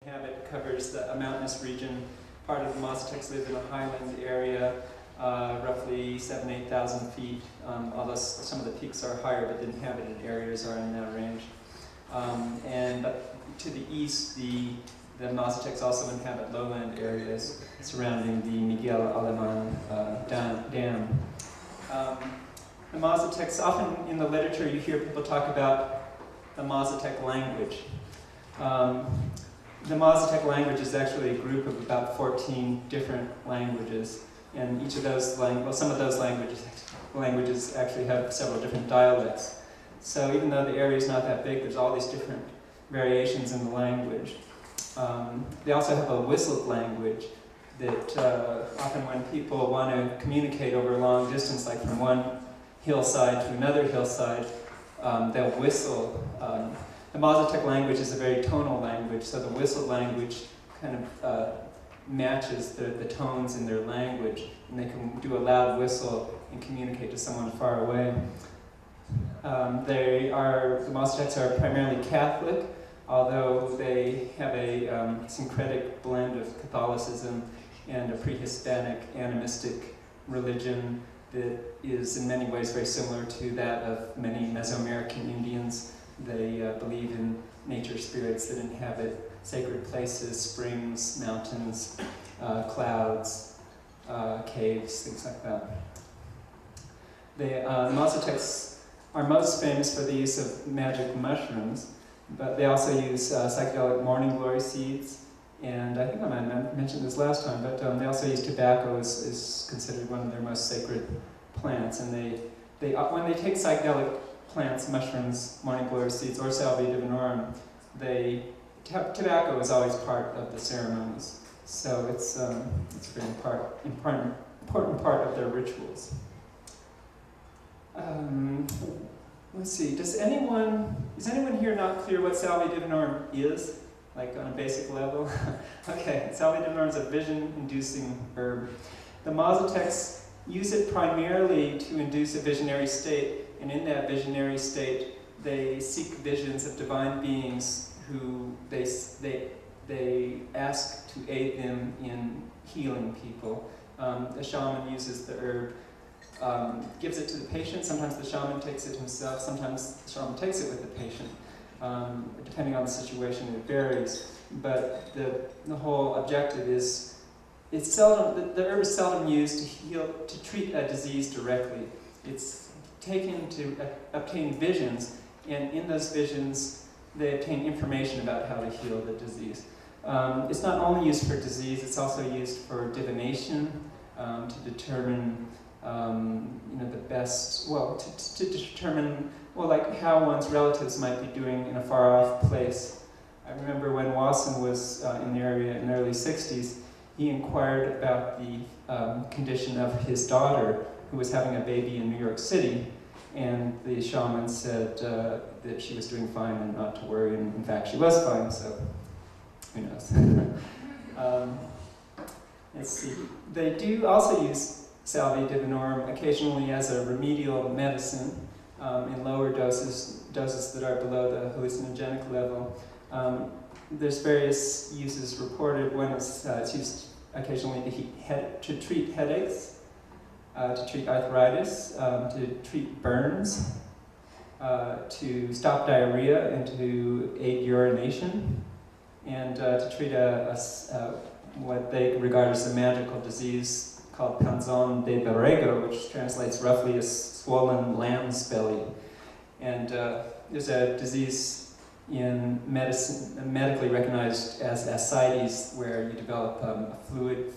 Habit covers a mountainous region. Part of the Mazatecs live in a highland area, roughly 8,000 feet, although some of the peaks are higher, but the inhabited areas are in that range. But to the east, the Mazatecs also inhabit lowland areas surrounding the Miguel Alemán Dam. The Mazatecs, often in the literature you hear people talk about the Mazatec language. The Mazatec language is actually a group of about 14 different languages, and each of those some of those languages actually have several different dialects. So even though the area is not that big, there's all these different variations in the language. They also have a whistled language that often when people want to communicate over a long distance, like from one hillside to another hillside, they'll whistle. The Mazatec language is a very tonal language, so the whistled language kind of matches the tones in their language, and they can do a loud whistle and communicate to someone far away. The Mazatecs are primarily Catholic, although they have a syncretic blend of Catholicism and a pre-Hispanic animistic religion that is in many ways very similar to that of many Mesoamerican Indians. They believe in nature spirits that inhabit sacred places, springs, mountains, clouds, caves, things like that. The Mazatecs are most famous for the use of magic mushrooms, but they also use psychedelic morning glory seeds, and I think I might have mentioned this last time, but they also use tobacco is considered one of their most sacred plants, and when they take psychedelic plants, mushrooms, morning glory seeds, or Salvia divinorum, tobacco is always part of the ceremonies. So it's a very important part of their rituals. Let's see, is anyone here not clear what Salvia divinorum is? Like on a basic level? Okay, Salvia divinorum is a vision-inducing herb. The Mazatecs use it primarily to induce a visionary state, and in that visionary state, they seek visions of divine beings who they ask to aid them in healing people. The shaman uses the herb, gives it to the patient. Sometimes the shaman takes it himself. Sometimes the shaman takes it with the patient. Depending on the situation, it varies. But the whole objective is the herb is seldom used to treat a disease directly. It's taken to obtain visions, and in those visions they obtain information about how to heal the disease. It's not only used for disease, it's also used for divination, to determine the best, to determine like how one's relatives might be doing in a far-off place. I remember when Wasson was in the area in the early 60s, he inquired about the condition of his daughter, who was having a baby in New York City, and the shaman said that she was doing fine and not to worry, and in fact she was fine, so who knows. Let's see. They do also use Salvia divinorum occasionally as a remedial medicine in lower doses that are below the hallucinogenic level. There's various uses reported. One is it's used occasionally to treat headaches, to treat arthritis, to treat burns, to stop diarrhea and to aid urination, and to treat what they regard as a magical disease called panzón de borrego, which translates roughly as swollen lamb's belly. And there's a disease in medicine, medically recognized as ascites, where you develop a fluid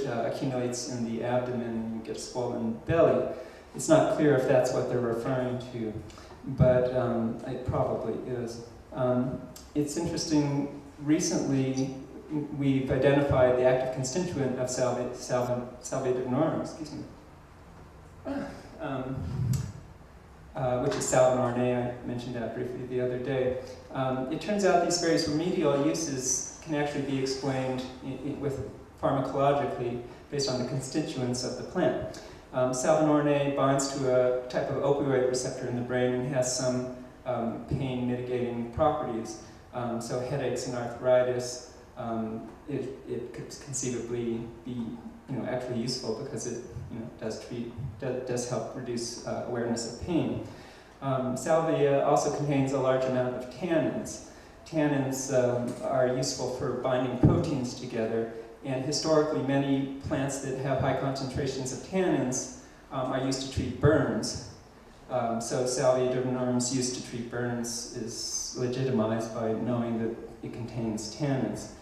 accumulates in the abdomen and you get a swollen belly. It's not clear if that's what they're referring to, but it probably is. It's interesting, recently we've identified the active constituent of Salvia divinorum, which is salvin RNA. I mentioned that briefly the other day. It turns out these various remedial uses can actually be explained with pharmacologically based on the constituents of the plant. Salvin RNA binds to a type of opioid receptor in the brain and has some pain mitigating properties. So headaches and arthritis it could conceivably be actually useful because it does help reduce awareness of pain. Salvia also contains a large amount of tannins. Tannins are useful for binding proteins together, and historically many plants that have high concentrations of tannins are used to treat burns. So Salvia divinorum's use to treat burns is legitimized by knowing that it contains tannins.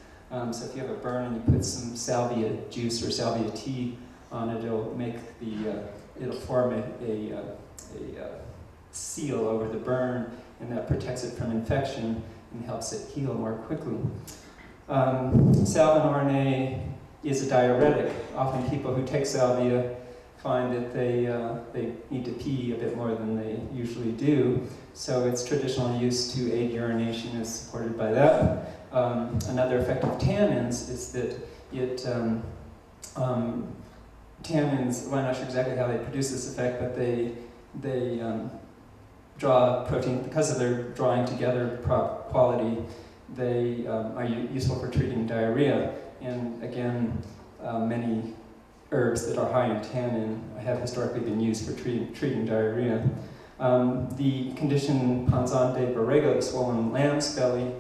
So if you have a burn and you put some salvia juice or salvia tea on it, it'll form a seal over the burn, and that protects it from infection and helps it heal more quickly. Salvin RNA is a diuretic. Often people who take salvia find that they need to pee a bit more than they usually do, so its traditional use to aid urination is supported by that. Another effect of tannins is that tannins, well, I'm not sure exactly how they produce this effect, but they draw protein, because of their drawing together quality, they are useful for treating diarrhea. And again, many herbs that are high in tannin have historically been used for treating diarrhea. The condition Panzan de Borrego, the swollen lamb's belly,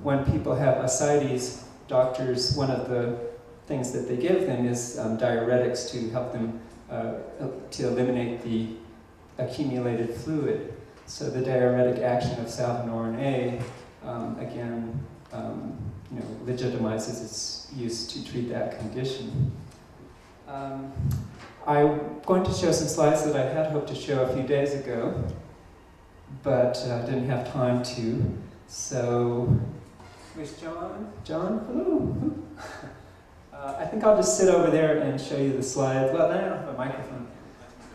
when people have ascites, doctors, one of the things that they give them is diuretics to help them to eliminate the accumulated fluid. So the diuretic action of salvin RNA, again, legitimizes its use to treat that condition. I'm going to show some slides that I had hoped to show a few days ago, but didn't have time to. So, where's John? John, hello. I think I'll just sit over there and show you the slides. Well, I don't have a microphone.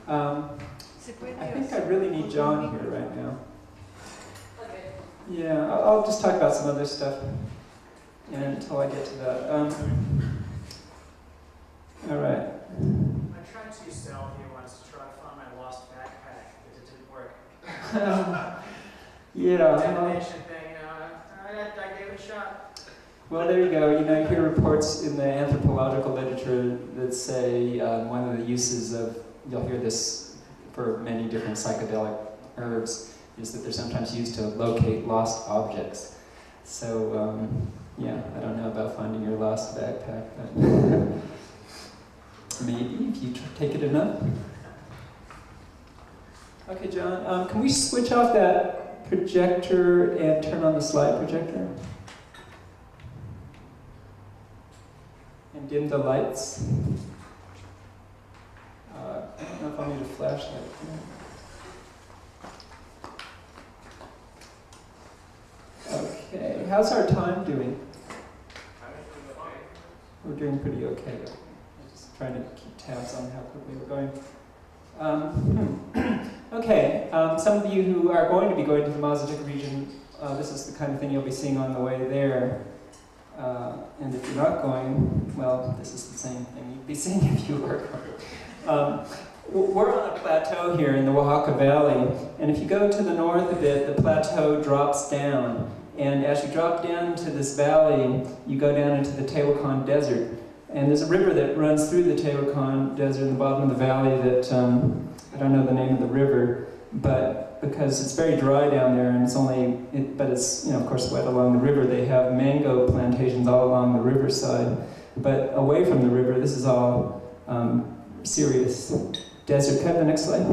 I think I really need John here right now. Okay. Yeah, I'll just talk about some other stuff until I get to that. All right. I tried to use Salvia once to try to find my lost backpack, but it didn't work. Yeah. Definition thing, I gave it a shot. Well, there you go. You hear reports in the anthropological literature that say one of the uses of, you'll hear this for many different psychedelic herbs, is that they're sometimes used to locate lost objects. So, yeah, I don't know about finding your lost backpack, but maybe if you take it enough. Okay, John, can we switch off that projector and turn on the slide projector? And dim the lights. I don't know if I'll need a flashlight. Okay, how's our time doing? We're doing pretty okay. I'm just trying to keep tabs on how quickly we're going. Okay, some of you who are going to be going to the Mazatec region, this is the kind of thing you'll be seeing on the way there. And if you're not going, well, this is the same thing you'd be seeing if you were going. We're on a plateau here in the Oaxaca Valley, and if you go to the north a bit, the plateau drops down. And as you drop down to this valley, you go down into the Tehuacan Desert. And there's a river that runs through the Tehuacan Desert in the bottom of the valley that, I don't know the name of the river, but because it's very dry down there, and but it's, of course, wet along the river, they have mango plantations all along the riverside. But away from the river, this is all serious desert. Can I have the next slide?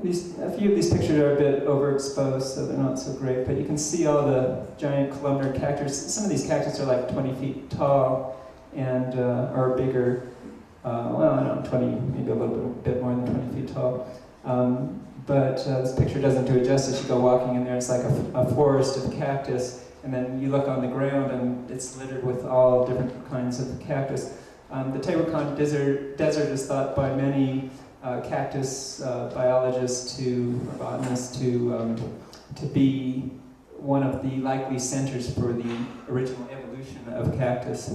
A few of these pictures are a bit overexposed, so they're not so great, but you can see all the giant columnar cactus. Some of these cactus are like 20 feet tall and or bigger. Well, I don't know, 20, maybe a little bit more than 20 feet tall. But this picture doesn't do it justice. You go walking in there, it's like a forest of cactus, and then you look on the ground and it's littered with all different kinds of cactus. The Tehuacan Desert is thought by many cactus biologists or botanists to be one of the likely centers for the original evolution of cactus.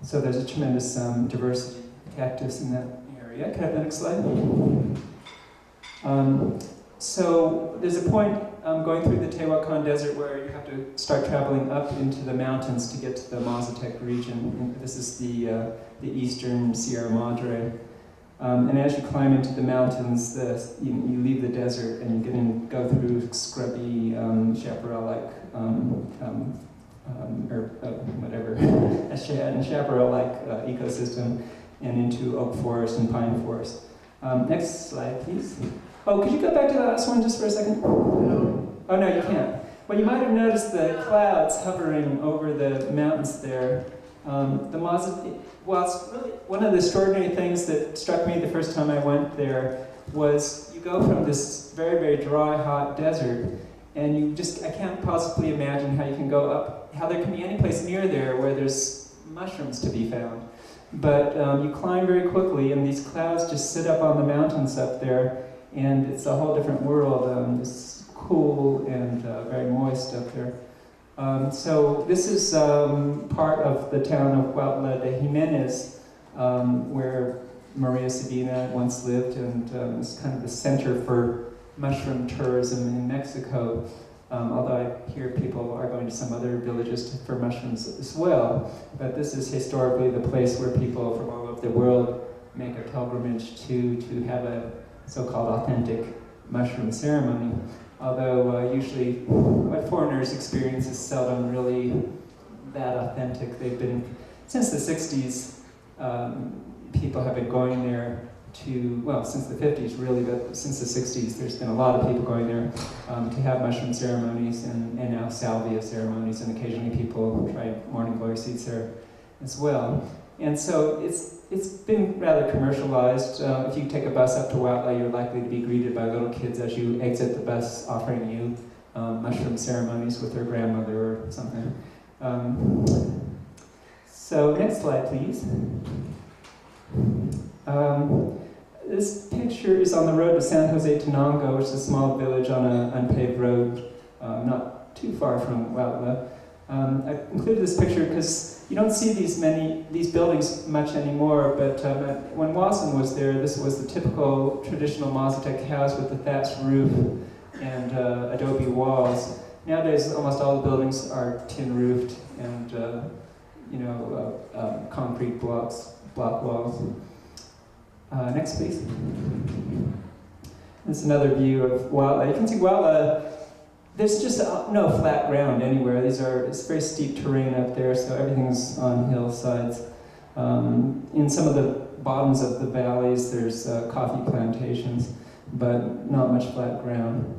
So there's a tremendous diversity of cactus in that area. Can I have the next slide? So there's a point going through the Tehuacan Desert where you have to start traveling up into the mountains to get to the Mazatec region. And this is the eastern Sierra Madre. And as you climb into the mountains, you leave the desert and you go through scrubby, chaparral-like, a chaparral-like ecosystem, and into oak forest and pine forest. Next slide, please. Oh, could you go back to the last one just for a second? No. Oh, no, you can't. Well, you might have noticed the clouds hovering over the mountains there. Well, it's really one of the extraordinary things that struck me the first time I went there was you go from this very, very dry, hot desert, and I can't possibly imagine how you can go up, how there can be any place near there where there's mushrooms to be found. But you climb very quickly, and these clouds just sit up on the mountains up there, and it's a whole different world. It's cool and very moist up there. So this is part of the town of Huautla de Jimenez, where Maria Sabina once lived, and it's kind of the center for mushroom tourism in Mexico. Although I hear people are going to some other villages for mushrooms as well. But this is historically the place where people from all over the world make a pilgrimage to have a so-called authentic mushroom ceremony. Although usually what foreigners experience is seldom really that authentic. They've been, since the 60s, people have been going there since the 50s really, but since the 60s there's been a lot of people going there to have mushroom ceremonies and now salvia ceremonies, and occasionally people try morning glory seeds there as well. And so it's been rather commercialized. If you take a bus up to Huautla, you're likely to be greeted by little kids as you exit the bus offering you mushroom ceremonies with their grandmother or something. So next slide, please. This picture is on the road to San Jose Tenango, which is a small village on an unpaved road, not too far from Huautla. I included this picture because you don't see these buildings much anymore, but when Wasson was there, this was the typical traditional Mazatec house with the thatched roof and adobe walls. Nowadays, almost all the buildings are tin-roofed and concrete block walls. Next, please. This is another view of Huautla. You can see Huautla, there's just no flat ground anywhere. It's very steep terrain up there, so everything's on hillsides. In some of the bottoms of the valleys, there's coffee plantations, but not much flat ground.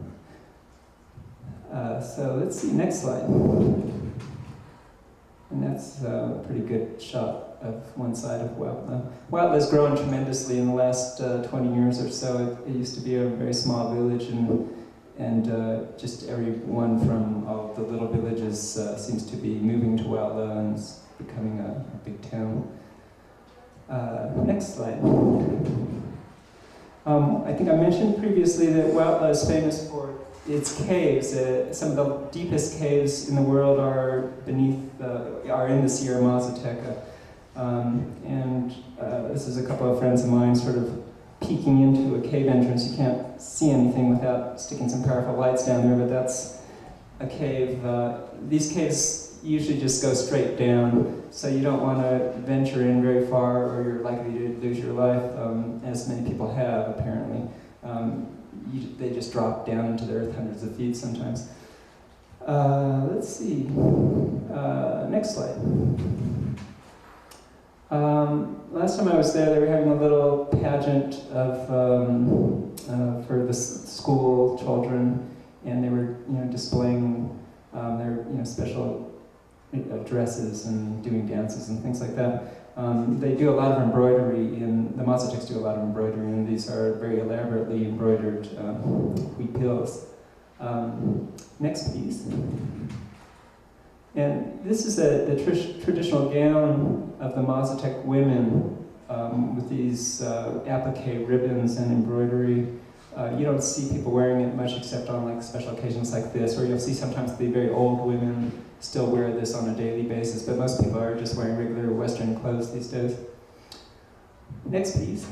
So let's see, next slide. And that's a pretty good shot of one side of Huautla. Huautla has grown tremendously in the last 20 years or so. It used to be a very small village, and just everyone from all the little villages seems to be moving to Huautla, and it's becoming a big town. Next slide. I think I mentioned previously that Huautla is famous for its caves. Some of the deepest caves in the world are in the Sierra Mazateca. This is a couple of friends of mine sort of peeking into a cave entrance. You can't see anything without sticking some powerful lights down there, but that's a cave. These caves usually just go straight down, so you don't want to venture in very far or you're likely to lose your life, as many people have apparently. They just drop down into the earth hundreds of feet sometimes. Let's see. Next slide. Last time I was there, they were having a little pageant for the school children, and they were displaying their special dresses and doing dances and things like that. They do a lot of embroidery, the Mazatecs do a lot of embroidery, and these are very elaborately embroidered huipils. Next, please. And this is the traditional gown of the Mazatec women with these applique ribbons and embroidery. You don't see people wearing it much except on special occasions like this, or you'll see sometimes the very old women still wear this on a daily basis, but most people are just wearing regular Western clothes these days. Next, please.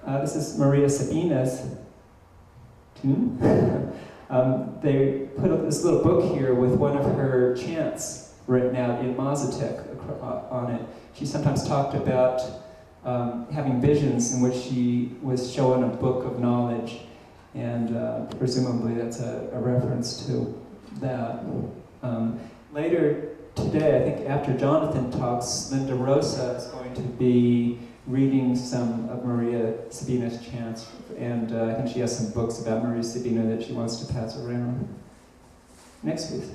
This is Maria Sabina's tune. They put this little book here with one of her chants written out in Mazatec on it. She sometimes talked about having visions in which she was shown a book of knowledge, and presumably that's a reference to that. Later today, I think after Jonathan talks, Linda Rosa is going to be reading some of Maria Sabina's chants, and I think she has some books about Maria Sabina that she wants to pass around. Next, please.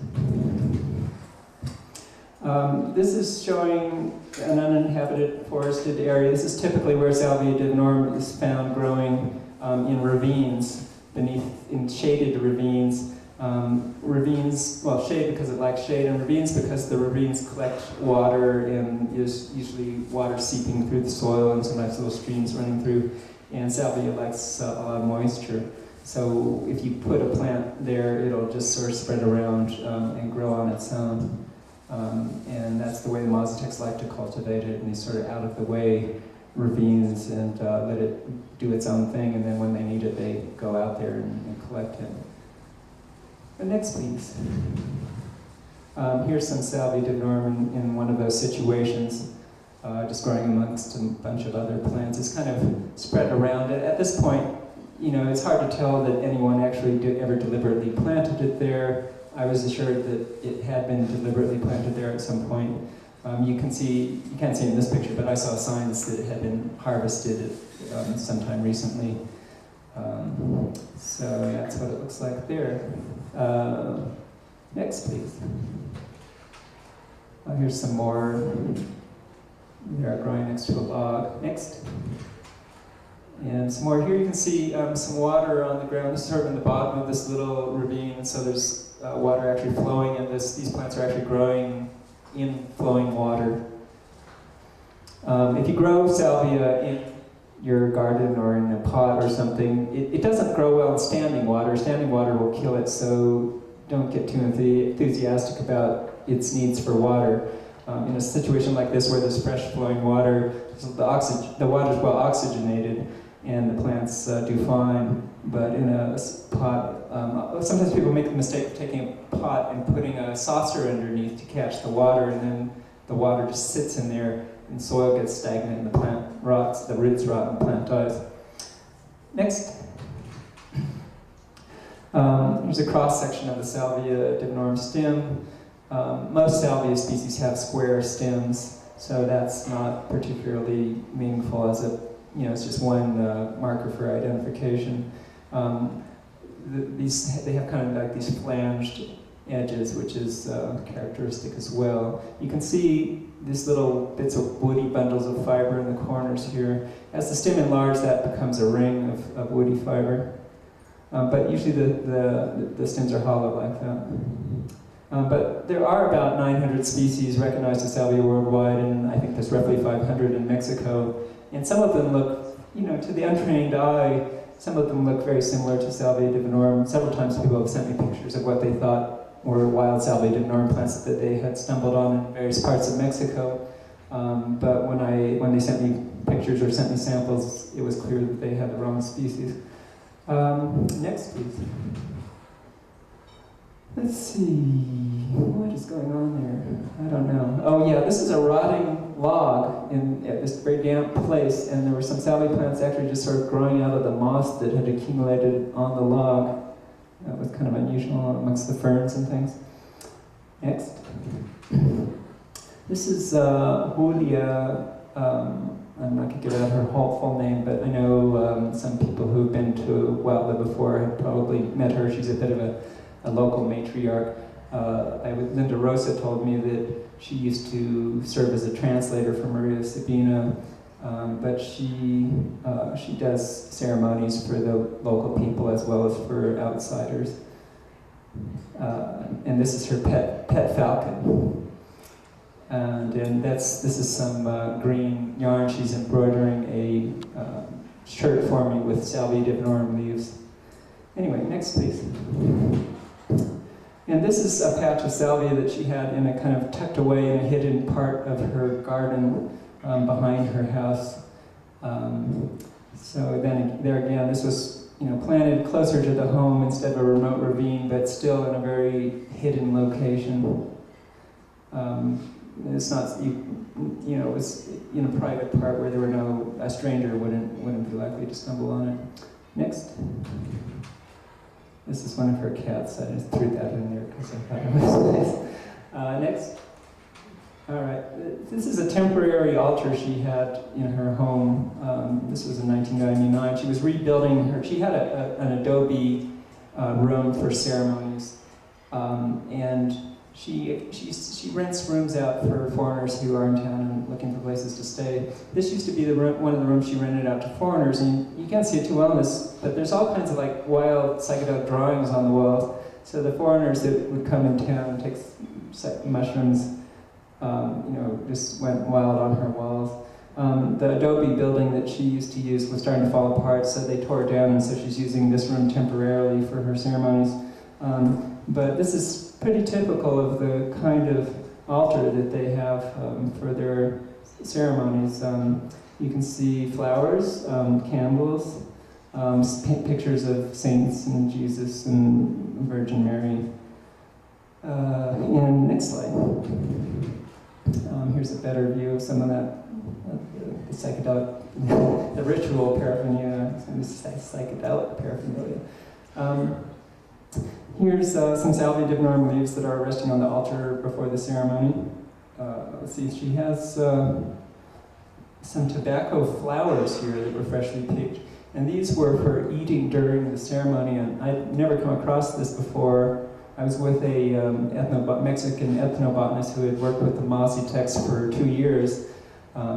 This is showing an uninhabited forested area. This is typically where Salvia divinorum is found growing in ravines, in shaded ravines. Ravines, well, shade because it likes shade, and ravines because the ravines collect water, and is usually water seeping through the soil, and sometimes little streams running through. And Salvia likes a lot of moisture. So if you put a plant there, it'll just sort of spread around and grow on its own. And that's the way the Mazatecs like to cultivate it, in these sort of out-of-the-way ravines, and let it do its own thing, and then when they need it, they go out there and collect it. And next, please. Here's some Salvia divinorum in one of those situations, just growing amongst a bunch of other plants. It's kind of spread around. At this point, you know, it's hard to tell that anyone actually ever deliberately planted it there. I was assured that it had been deliberately planted there at some point. You can't see it in this picture, but I saw signs that it had been harvested sometime recently. So yeah, that's what it looks like there. Next, please. Here's some more. They are growing next to a log. Next. And some more. Here you can see some water on the ground. This is sort of in the bottom of this little ravine, so there's water actually flowing, and these plants are actually growing in flowing water. If you grow salvia in your garden or in a pot or something, it doesn't grow well in standing water. Standing water will kill it, so don't get too enthusiastic about its needs for water. In a situation like this where there's fresh flowing water, the water is well oxygenated, and the plants do fine. But in a pot, sometimes people make the mistake of taking a pot and putting a saucer underneath to catch the water, and then the water just sits in there, and soil gets stagnant, and the plant rots, the roots rot, and the plant dies. Next. Here's a cross-section of the Salvia divinorum stem. Most Salvia species have square stems, so that's not particularly meaningful as a, it's just one marker for identification. They have kind of like these flanged edges, which is characteristic as well. You can see these little bits of woody bundles of fiber in the corners here. As the stem enlarges, that becomes a ring of woody fiber. But usually the stems are hollow like that. But there are about 900 species recognized as Salvia worldwide, and I think there's roughly 500 in Mexico. And some of them look, to the untrained eye, some of them look very similar to Salvia divinorum. Several times people have sent me pictures of what they thought were wild Salvia divinorum plants that they had stumbled on in various parts of Mexico. But when they sent me pictures or sent me samples, it was clear that they had the wrong species. Next, please. Let's see, what is going on there? I don't know. Oh yeah, this is a rotting log at this very damp place, and there were some salvia plants actually just sort of growing out of the moss that had accumulated on the log. That was kind of unusual amongst the ferns and things. Next. This is Julia. I'm not going to give out her whole full name, but I know some people who've been to Huautla before have probably met her. She's a bit of a local matriarch. Linda Rosa told me that she used to serve as a translator for Maria Sabina, but she does ceremonies for the local people as well as for outsiders. And this is her pet falcon. And this is some green yarn. She's embroidering a shirt for me with Salvia divinorum leaves. Anyway, next please. And this is a patch of salvia that she had in a kind of tucked away in a hidden part of her garden behind her house. So then there again, this was planted closer to the home instead of a remote ravine, but still in a very hidden location. It's not, it was in a private part where there were a stranger wouldn't be likely to stumble on it. Next. This is one of her cats. I just threw that in there because I thought it was nice. Next. All right. This is a temporary altar she had in her home. This was in 1999. She was rebuilding her. She had an adobe room for ceremonies, and she rents rooms out for foreigners who are in town and looking for places to stay. This used to be one of the rooms she rented out to foreigners, and you can't see it too well in this, but there's all kinds of like wild psychedelic drawings on the walls. So the foreigners that would come in town and take mushrooms, just went wild on her walls. The adobe building that she used to use was starting to fall apart, so they tore it down, and so she's using this room temporarily for her ceremonies. But this is pretty typical of the kind of altar that they have for their ceremonies. You can see flowers, candles, pictures of saints and Jesus and Virgin Mary. And next slide. Here's a better view of some of that, the psychedelic, the ritual paraphernalia, psychedelic paraphernalia. Here's some Salvia divinorum leaves that are resting on the altar before the ceremony. Let's see, she has some tobacco flowers here that were freshly picked. And these were for eating during the ceremony, and I'd never come across this before. I was with a Mexican ethnobotanist who had worked with the Mazatecs for 2 years,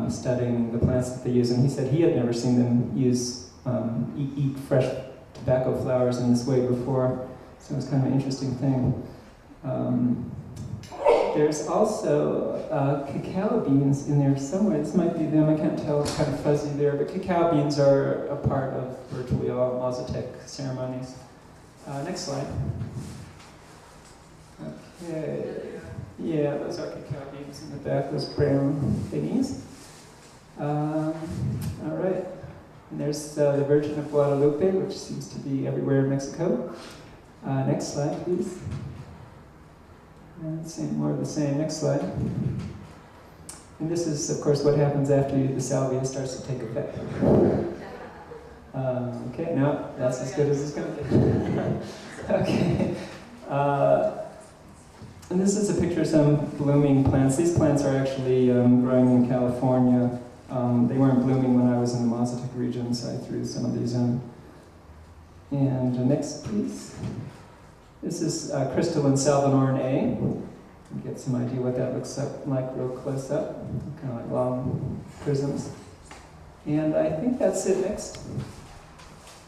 studying the plants that they use, and he said he had never seen them eat fresh tobacco flowers in this way before. So it was kind of an interesting thing. There's also cacao beans in there somewhere. This might be them, I can't tell, it's kind of fuzzy there, but cacao beans are a part of virtually all Mazatec ceremonies. Next slide. Okay. Yeah, those are cacao beans in the back, those brown thingies. All right. And there's the Virgin of Guadalupe, which seems to be everywhere in Mexico. Next slide, please. And same, more of the same. Next slide. And this is, of course, what happens after the salvia starts to take effect. Okay, no, that's as good as it's going to get. Okay. And this is a picture of some blooming plants. These plants are actually growing in California. They weren't blooming when I was in the Mazatec region, so I threw some of these in. And next, please. This is crystalline Salvinorin A. You get some idea what that looks like real close up. Kind of like long prisms. And I think that's it next.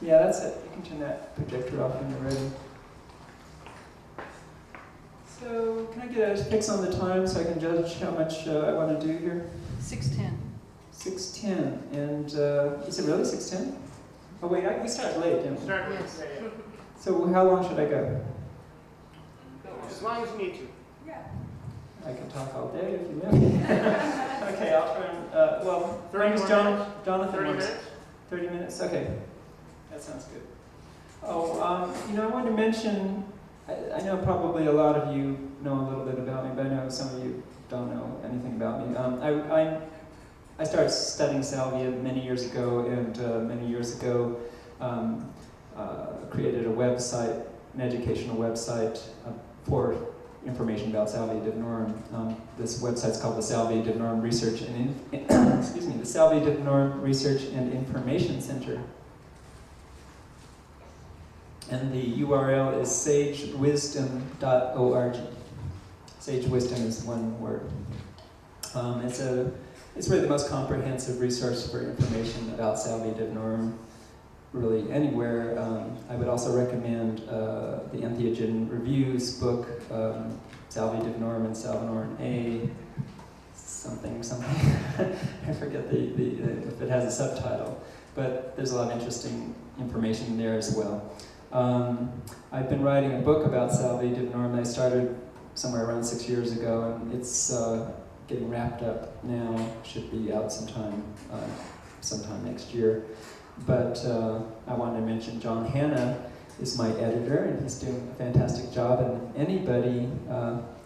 Yeah, that's it. You can turn that projector off when you're ready. So, can I get a fix on the time so I can judge how much I want to do here? 6:10. 6:10. And is it really 6:10? Oh wait, we started late, didn't we? Yes. So how long should I go? As long as you need to. I can talk all day if you let me. Okay, I'll turn, my name is Jonathan. 30 minutes? 30 minutes? Okay. That sounds good. Oh, I wanted to mention, I know probably a lot of you know a little bit about me, but I know some of you don't know anything about me. I started studying salvia many years ago, and many years ago created a website, an educational website for information about Salvia divinorum. This website's called the Salvia divinorum Research and the Salvia divinorum Research and Information Center. And the URL is sagewisdom.org. Sage wisdom is one word. It's really the most comprehensive resource for information about Salvia divinorum, really anywhere. I would also recommend the Entheogen Review's book, Salvia divinorum and Salvinorin A, something. I forget if it has a subtitle, but there's a lot of interesting information there as well. I've been writing a book about Salvia divinorum that I started somewhere around 6 years ago, and it's getting wrapped up now. Should be out sometime next year. But I wanted to mention John Hanna is my editor, and he's doing a fantastic job. And if anybody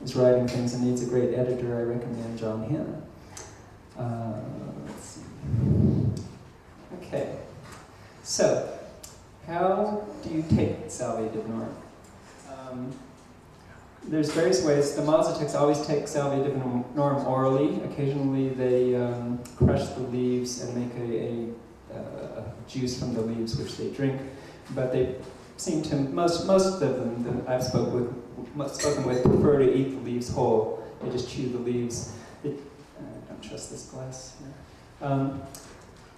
is writing things and needs a great editor, I recommend John Hanna. Let's see. Okay, so how do you take Salvia divinorum? There's various ways. The Mazatecs always take Salvia divinorum orally. Occasionally they crush the leaves and make a juice from the leaves, which they drink. But they seem to, most of them that I've spoken with prefer to eat the leaves whole. They just chew the leaves. I don't trust this glass here.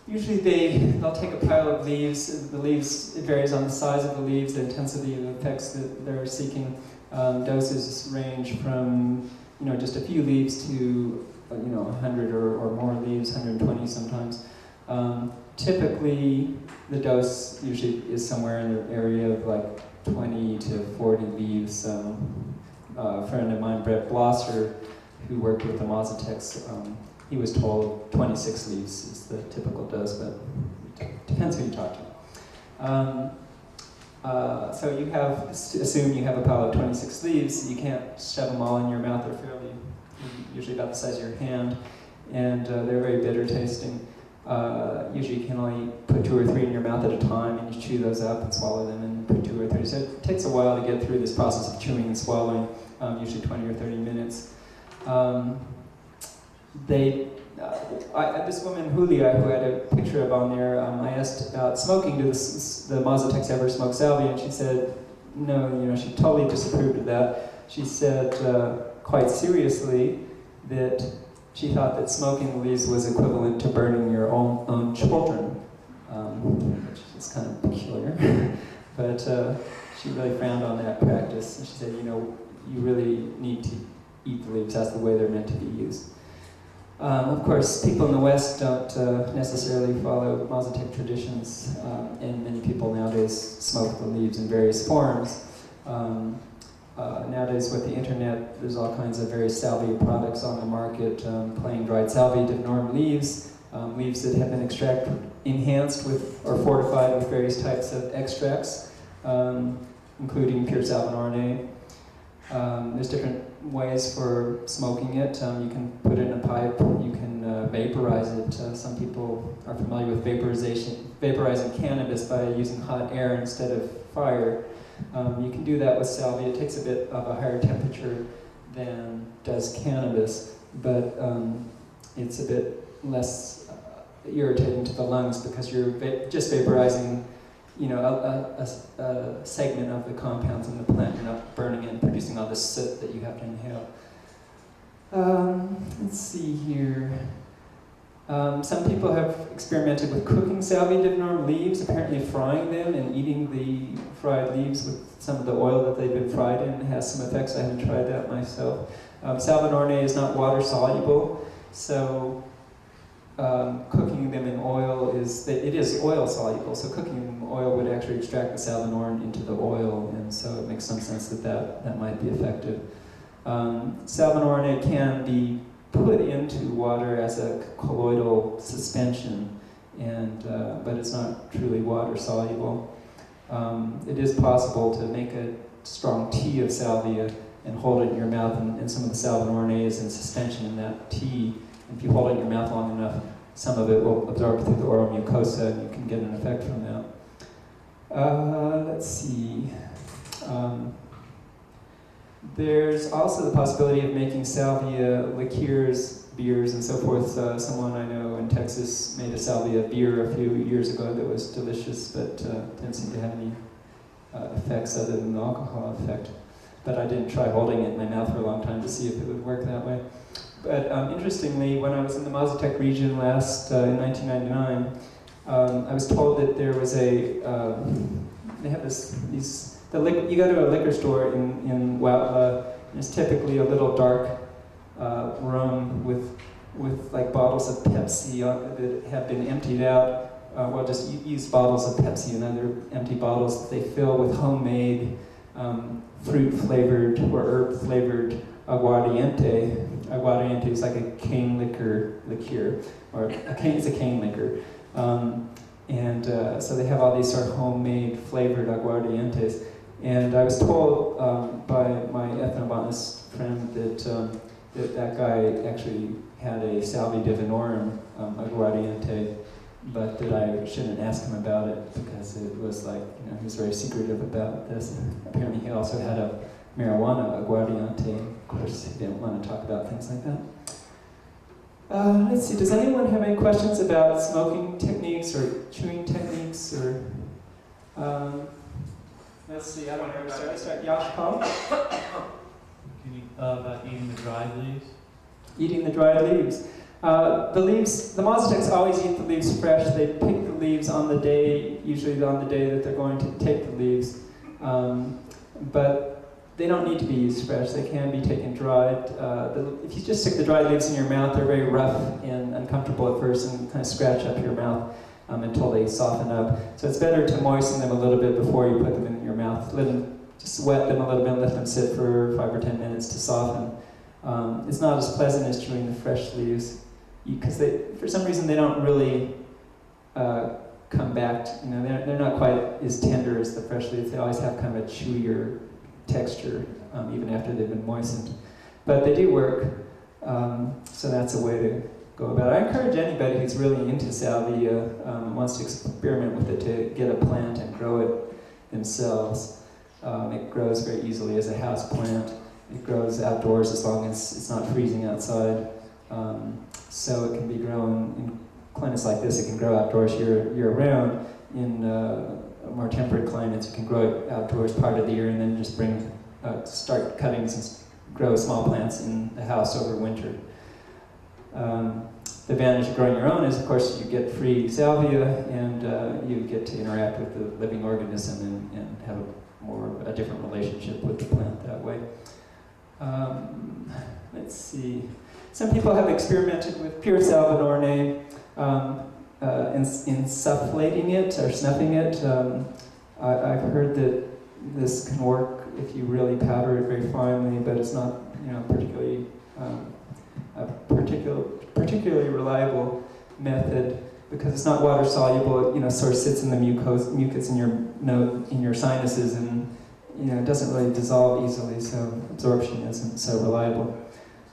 Usually they'll take a pile of leaves. The leaves, it varies on the size of the leaves, the intensity of the effects that they're seeking. Doses range from, just a few leaves to, 100 or more leaves, 120 sometimes. Typically, the dose usually is somewhere in the area of like 20 to 40 leaves. A friend of mine, Brett Blosser, who worked with the Mazatecs, he was told 26 leaves is the typical dose, but it depends who you talk to. So you have, assume you have a pile of 26 leaves. You can't shove them all in your mouth. They're usually about the size of your hand, and they're very bitter tasting. Usually you can only put 2 or 3 in your mouth at a time, and you chew those up and swallow them and put 2 or 3. So it takes a while to get through this process of chewing and swallowing, usually 20 or 30 minutes. This woman, Julia, who had a picture of on there, I asked about smoking. Do the Mazatecs ever smoke salvia? And she said, no, she totally disapproved of that. She said quite seriously that she thought that smoking the leaves was equivalent to burning your own children, which is kind of peculiar. But she really frowned on that practice. And she said, you really need to eat the leaves. That's the way they're meant to be used. Of course, people in the West don't necessarily follow Mazatec traditions, and many people nowadays smoke the leaves in various forms. Nowadays, with the internet, there's all kinds of various salvia products on the market, plain dried Salvia divinorum leaves, leaves that have been enhanced with or fortified with various types of extracts, including pure salvinorum. There's different ways for smoking it. You can put it in a pipe, you can vaporize it. Some people are familiar with vaporizing cannabis by using hot air instead of fire. You can do that with salvia. It takes a bit of a higher temperature than does cannabis, but it's a bit less irritating to the lungs because you're just vaporizing a segment of the compounds in the plant. You're not burning it and producing all the soot that you have to inhale. Let's see here. Some people have experimented with cooking Salvia divinorum leaves, apparently frying them and eating the fried leaves with some of the oil that they've been fried in. It has some effects. I haven't tried that myself. Salvinorum is not water soluble, so cooking them in oil it is oil soluble, so cooking them in oil would actually extract the salvinorum into the oil, and so it makes some sense that might be effective. Salvinorum can be put into water as a colloidal suspension, but it's not truly water soluble. It is possible to make a strong tea of salvia and hold it in your mouth, and some of the salvinorum is in suspension in that tea. If you hold it in your mouth long enough, some of it will absorb through the oral mucosa, and you can get an effect from that. Let's see. There's also the possibility of making salvia liqueurs, beers, and so forth. Someone I know in Texas made a salvia beer a few years ago that was delicious, but didn't seem to have any effects other than the alcohol effect. But I didn't try holding it in my mouth for a long time to see if it would work that way. But interestingly, when I was in the Mazatec region in 1999, I was told that there was they have you go to a liquor store in Huautla, and it's typically a little dark room with like bottles of Pepsi that have been emptied out. Just used bottles of Pepsi and other empty bottles that they fill with homemade fruit-flavored or herb-flavored aguardiente. Aguardiente is like a cane liqueur, or it's a cane liquor. And so they have all these sort of homemade flavored aguardientes. And I was told by my ethnobotanist friend that guy actually had a Salvia divinorum aguardiente, but that I shouldn't ask him about it because it was like, he was very secretive about this. Apparently he also had a marijuana aguardiente. Of course, he didn't want to talk about things like that. Let's see, does anyone have any questions about smoking techniques or chewing techniques or... let's see, I don't know, start Yash Paul? Can you, about eating the dried leaves? Eating the dried leaves. The leaves, the Mazatecs always eat the leaves fresh. They pick the leaves on the day, usually on the day that they're going to take the leaves. But they don't need to be used fresh. They can be taken dried. If you just stick the dried leaves in your mouth, they're very rough and uncomfortable at first and kind of scratch up your mouth until they soften up. So it's better to moisten them a little bit before you put them in your mouth. Just wet them a little bit and let them sit for 5 or 10 minutes to soften. It's not as pleasant as chewing the fresh leaves because for some reason they don't really come back. They're not quite as tender as the fresh leaves. They always have kind of a chewier texture even after they've been moistened. But they do work, so that's a way to go about it. I encourage anybody who's really into salvia, wants to experiment with it, to get a plant and grow it themselves. It grows very easily as a house plant. It grows outdoors as long as it's not freezing outside. So it can be grown in climates like this. It can grow outdoors year-round. In more temperate climates, you can grow it outdoors part of the year and then just start cuttings and grow small plants in the house over winter. The advantage of growing your own is, of course, you get free salvia and you get to interact with the living organism and have a different relationship with the plant that way. Let's see. Some people have experimented with pure Salvadorne, insufflating it or snuffing it. I've heard that this can work if you really powder it very finely, but it's not, particularly particularly reliable method because it's not water soluble. It sort of sits in the mucus in your sinuses, and it doesn't really dissolve easily, so absorption isn't so reliable.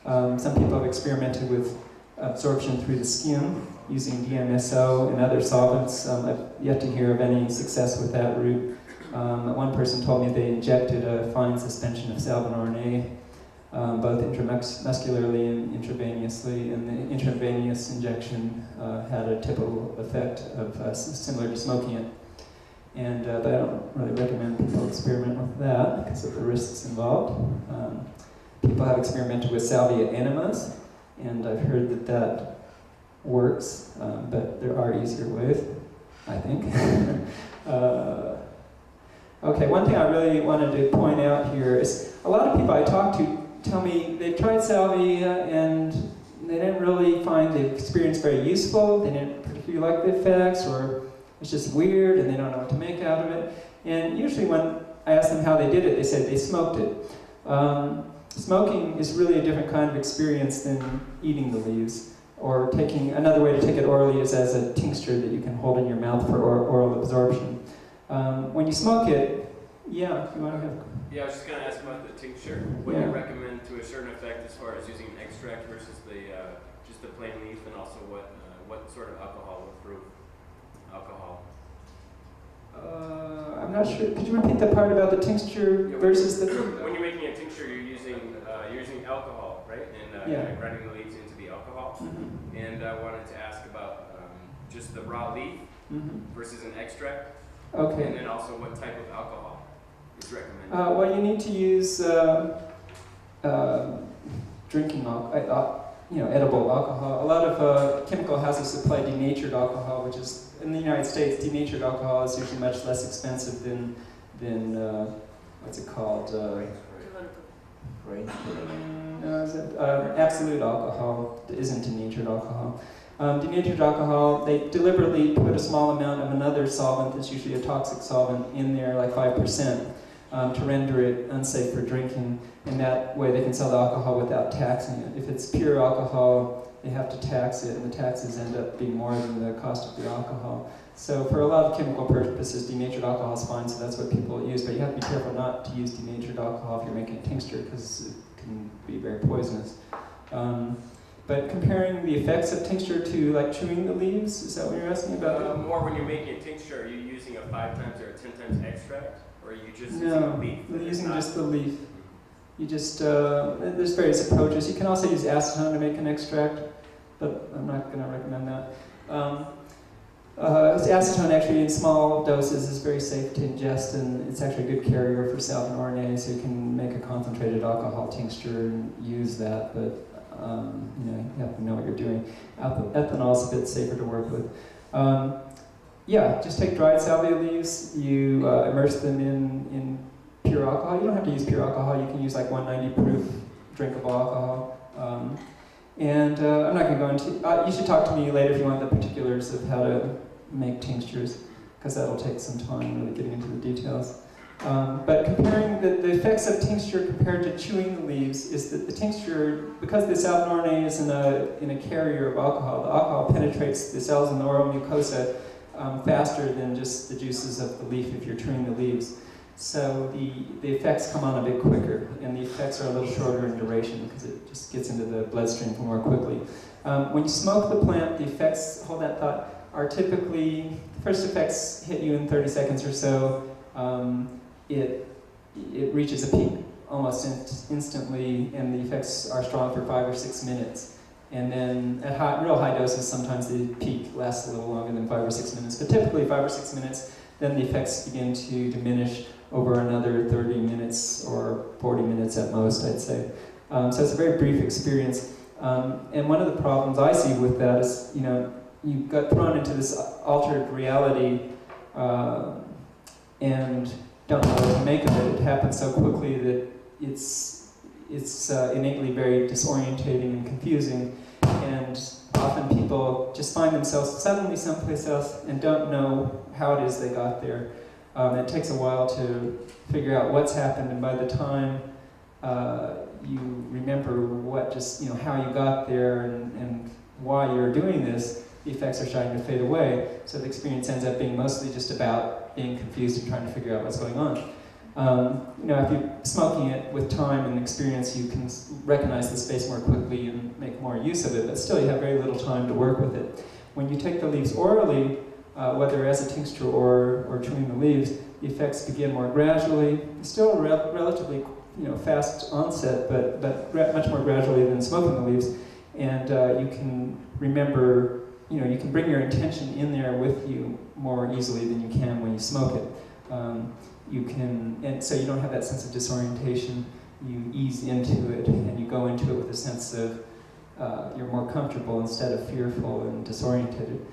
Some people have experimented with absorption through the skin using DMSO and other solvents. I've yet to hear of any success with that route. One person told me they injected a fine suspension of salvinorin A, both intramuscularly and intravenously, and the intravenous injection had a typical effect of similar to smoking it. But I don't really recommend people experiment with that because of the risks involved. People have experimented with salvia enemas, and I've heard that works, but there are easier ways, I think. Okay, one thing I really wanted to point out here is a lot of people I talk to tell me they've tried salvia and they didn't really find the experience very useful, they didn't particularly like the effects, or it's just weird and they don't know what to make out of it. And usually when I ask them how they did it, they said they smoked it. Smoking is really a different kind of experience than eating the leaves, or another way to take it orally is as a tincture that you can hold in your mouth for oral absorption. When you smoke it, yeah, you want to have... Yeah, I was just going to ask about the tincture. What do you recommend to a certain effect as far as using an extract versus just the plain leaf, and also what sort of alcohol would prove alcohol? I'm not sure. Could you repeat the part about the tincture versus the... When you're making a tincture, you're using alcohol, right? And grinding the leaves into the alcohol. Mm-hmm. And I wanted to ask about just the raw leaf versus an extract. Okay. And then also what type of alcohol is recommended? Well, you need to use drinking alcohol, edible alcohol. A lot of chemical houses supply denatured alcohol, which is, in the United States, denatured alcohol is usually much less expensive than what's it called? Absolute alcohol isn't denatured alcohol. Denatured alcohol, they deliberately put a small amount of another solvent that's usually a toxic solvent in there, like 5%, to render it unsafe for drinking. And that way they can sell the alcohol without taxing it. If it's pure alcohol, they have to tax it, and the taxes end up being more than the cost of the alcohol. So for a lot of chemical purposes, denatured alcohol is fine, so that's what people use. But you have to be careful not to use denatured alcohol if you're making a tincture, because it can be very poisonous. But comparing the effects of tincture to like chewing the leaves, is that what you're asking about? More when you're making a tincture, are you using a 5 times or a 10 times extract? Or are you just using No, a leaf? we're using just the leaf. You just, there's various approaches. You can also use acetone to make an extract, but I'm not going to recommend that. Acetone actually in small doses is very safe to ingest, and it's actually a good carrier for salvin RNA, so you can make a concentrated alcohol tincture and use that, but you have to know what you're doing. Ethanol is a bit safer to work with. Yeah, just take dried salvia leaves, you immerse them in pure alcohol. You don't have to use pure alcohol, you can use like 190 proof drinkable alcohol. I'm not going to go into, you should talk to me later if you want the particulars of how to make tinctures, because that'll take some time really getting into the details. But comparing the effects of tincture compared to chewing the leaves is that the tincture, because the salvin RNA is in a carrier of alcohol, the alcohol penetrates the cells in the oral mucosa faster than just the juices of the leaf if you're chewing the leaves. So the effects come on a bit quicker, and the effects are a little shorter in duration because it just gets into the bloodstream more quickly. When you smoke the plant, the effects, hold that thought, are typically, the first effects hit you in 30 seconds or so. It reaches a peak almost instantly, and the effects are strong for 5 or 6 minutes. And then at real high doses, sometimes the peak lasts a little longer than 5 or 6 minutes, but typically 5 or 6 minutes, then the effects begin to diminish over another 30 minutes or 40 minutes at most, I'd say. So it's a very brief experience. And one of the problems I see with that is, you got thrown into this altered reality and don't know what to make of it. It happens so quickly that it's innately very disorientating and confusing, and often people just find themselves suddenly someplace else and don't know how it is they got there. It takes a while to figure out what's happened, and by the time you remember how you got there and why you're doing this, the effects are starting to fade away. So the experience ends up being mostly just about being confused and trying to figure out what's going on. If you're smoking it with time and experience, you can recognize the space more quickly and make more use of it, but still you have very little time to work with it. When you take the leaves orally, whether as a tincture or chewing the leaves, the effects begin more gradually. Still a relatively fast onset, but much more gradually than smoking the leaves. And you can remember, you can bring your intention in there with you more easily than you can when you smoke it. And so you don't have that sense of disorientation. You ease into it, and you go into it with a sense of you're more comfortable instead of fearful and disoriented.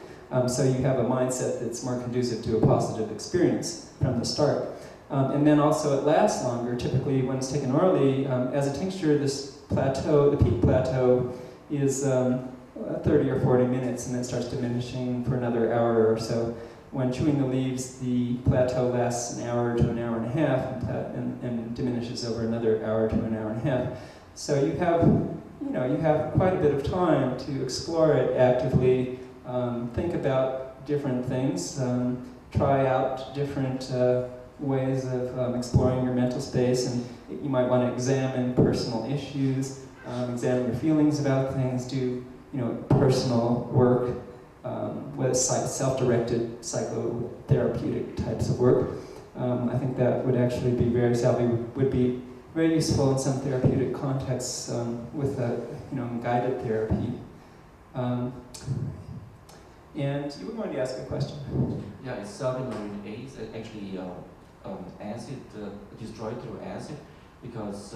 So you have a mindset that's more conducive to a positive experience from the start. And then also it lasts longer. Typically when it's taken orally, as a tincture, this plateau, the peak plateau, is 30 or 40 minutes, and then starts diminishing for another hour or so. When chewing the leaves, the plateau lasts an hour to an hour and a half, and diminishes over another hour to an hour and a half. So you have quite a bit of time to explore it actively, think about different things, try out different ways of exploring your mental space, and you might want to examine personal issues, examine your feelings about things, do personal work, with self-directed psychotherapeutic types of work. I think that would actually be would be very useful in some therapeutic contexts with guided therapy. And you were going to ask a question. Yeah, is salvinorin A actually acid destroyed through acid? Because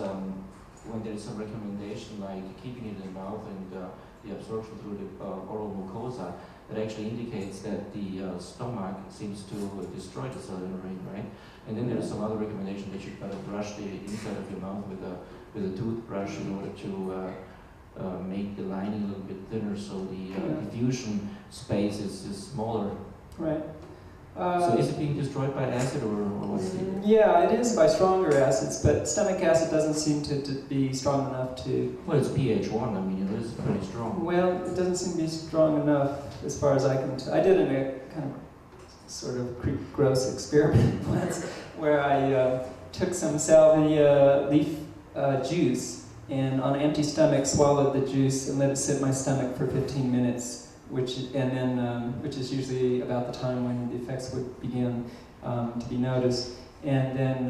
when there is some recommendation like keeping it in the mouth and the absorption through the oral mucosa, that actually indicates that the stomach seems to destroy the salvinorin, right? And then there's some other recommendation that you better brush the inside of your mouth with a toothbrush in order to make the lining a little bit thinner, so the diffusion space is smaller. Right. So is it being destroyed by acid, or what's the... Yeah, it is by stronger acids, but stomach acid doesn't seem to be strong enough to... Well, it's pH 1, I mean, it is pretty strong. Well, it doesn't seem to be strong enough as far as I can tell. I did a kind of sort of gross experiment once where I took some salvia leaf juice and on an empty stomach swallowed the juice and let it sit in my stomach for 15 minutes, which is usually about the time when the effects would begin to be noticed, and then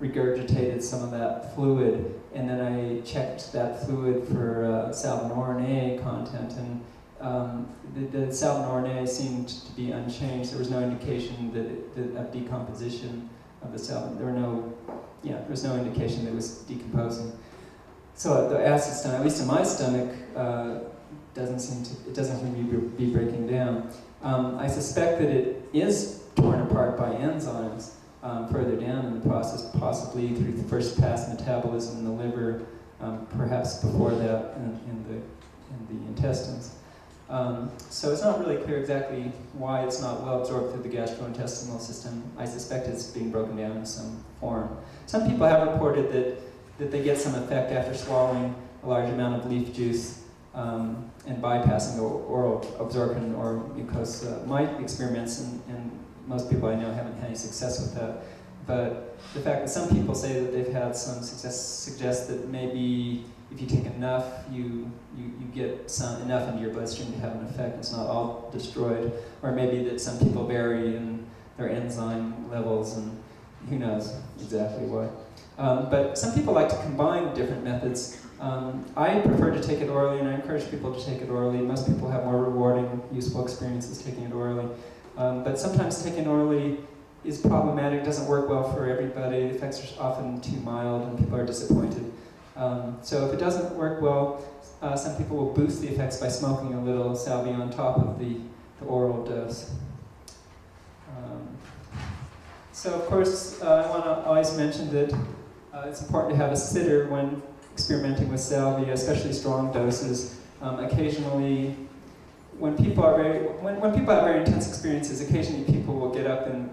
regurgitated some of that fluid, and then I checked that fluid for salvinorin A content, and the salvinorin A seemed to be unchanged. There was no indication of decomposition of the salvin. There was no indication that it was decomposing. So the acid stomach, at least in my stomach, doesn't seem to be breaking down. I suspect that it is torn apart by enzymes further down in the process, possibly through the first pass metabolism in the liver, perhaps before that in the intestines. So it's not really clear exactly why it's not well absorbed through the gastrointestinal system. I suspect it's being broken down in some form. Some people have reported that they get some effect after swallowing a large amount of leaf juice and bypassing oral absorption or mucosa. My experiments, and most people I know haven't had any success with that, but the fact that some people say that they've had some success suggests that maybe if you take enough, you get enough into your bloodstream to have an effect. It's not all destroyed. Or maybe that some people vary in their enzyme levels, and who knows exactly what. But some people like to combine different methods. I prefer to take it orally, and I encourage people to take it orally. Most people have more rewarding, useful experiences taking it orally. But sometimes taking orally is problematic, doesn't work well for everybody. The effects are often too mild, and people are disappointed. So if it doesn't work well, some people will boost the effects by smoking a little salvia on top of the oral dose. So of course, I want to always mention that it's important to have a sitter when experimenting with salvia, especially strong doses. Occasionally, when people have very intense experiences, occasionally people will get up and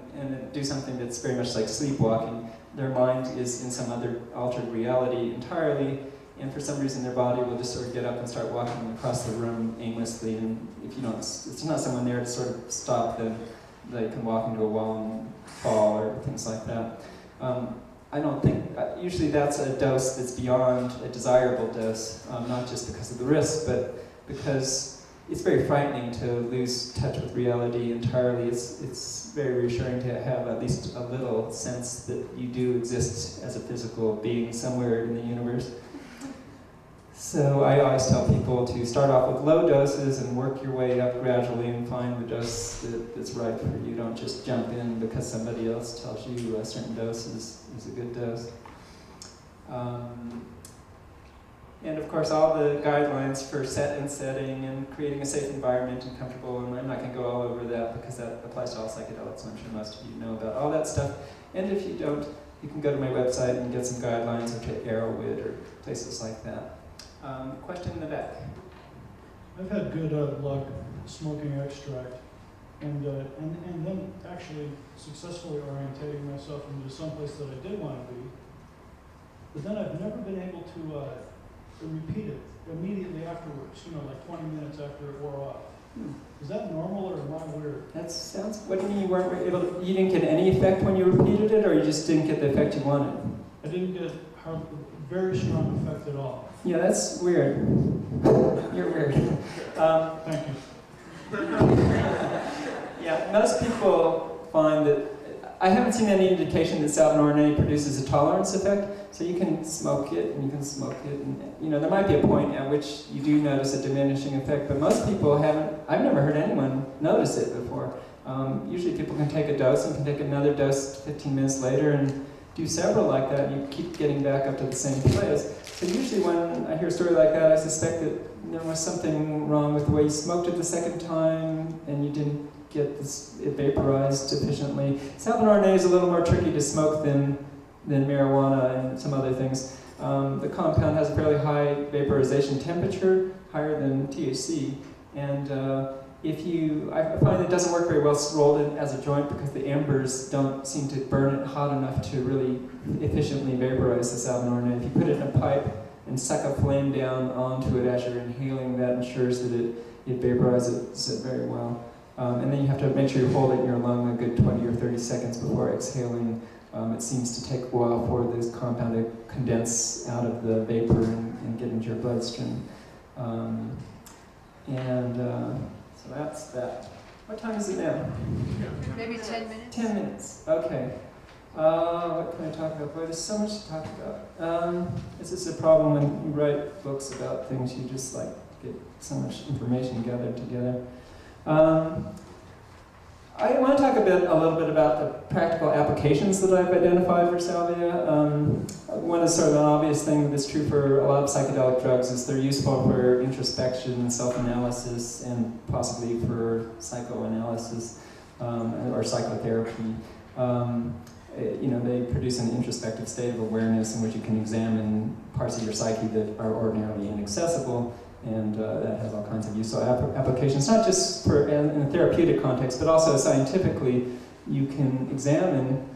do something that's very much like sleepwalking. Their mind is in some other altered reality entirely, and for some reason their body will just sort of get up and start walking across the room aimlessly, and if it's not someone there to sort of stop them, they can walk into a wall and fall or things like that. I don't think, usually that's a dose that's beyond a desirable dose, not just because of the risk, but because it's very frightening to lose touch with reality entirely. It's very reassuring to have at least a little sense that you do exist as a physical being somewhere in the universe. So I always tell people to start off with low doses and work your way up gradually and find the dose that's right for you. Don't just jump in because somebody else tells you a certain dose is a good dose. And of course, all the guidelines for setting and creating a safe environment and comfortable, and I'm not going to go all over that because that applies to all psychedelics, and I'm sure most of you know about all that stuff. And if you don't, you can go to my website and get some guidelines, or to Arrowwood or places like that. Question in the back. I've had good luck smoking extract, and then actually successfully orientating myself into someplace that I did want to be. But then I've never been able to repeat it immediately afterwards, like 20 minutes after it wore off. Is that normal, or am I weird? That sounds, what do you mean you weren't able to, you didn't get any effect when you repeated it, or you just didn't get the effect you wanted? I didn't get very strong effect at all. Yeah, that's weird. You're weird. Thank you. Yeah, most people find that, I haven't seen any indication that salvinorin A produces a tolerance effect, so you can smoke it, and you can smoke it, and there might be a point at which you do notice a diminishing effect, but most people haven't, I've never heard anyone notice it before. Usually people can take a dose and can take another dose 15 minutes later and do several like that, and you keep getting back up to the same place. So usually when I hear a story like that, I suspect that there was something wrong with the way you smoked it the second time, and you didn't get it vaporized sufficiently. Salvinorin A is a little more tricky to smoke than marijuana and some other things. The compound has a fairly high vaporization temperature, higher than THC, and I find it doesn't work very well rolled in as a joint because the embers don't seem to burn it hot enough to really efficiently vaporize the salvinorin A. If you put it in a pipe and suck a flame down onto it as you're inhaling, that ensures that it vaporizes it very well. And then you have to make sure you hold it in your lung a good 20 or 30 seconds before exhaling. It seems to take a while for this compound to condense out of the vapor and get into your bloodstream. So that's that. What time is it now? Maybe 10 minutes? 10 minutes, okay. What can I talk about? Boy, there's so much to talk about. This is a problem when you write books about things, you just like get so much information gathered together. I want to talk a little bit about the practical applications that I've identified for salvia. One is sort of an obvious thing that's true for a lot of psychedelic drugs is they're useful for introspection, self-analysis, and possibly for psychoanalysis or psychotherapy. They produce an introspective state of awareness in which you can examine parts of your psyche that are ordinarily inaccessible. And that has all kinds of useful applications, not just in a therapeutic context, but also scientifically. You can examine,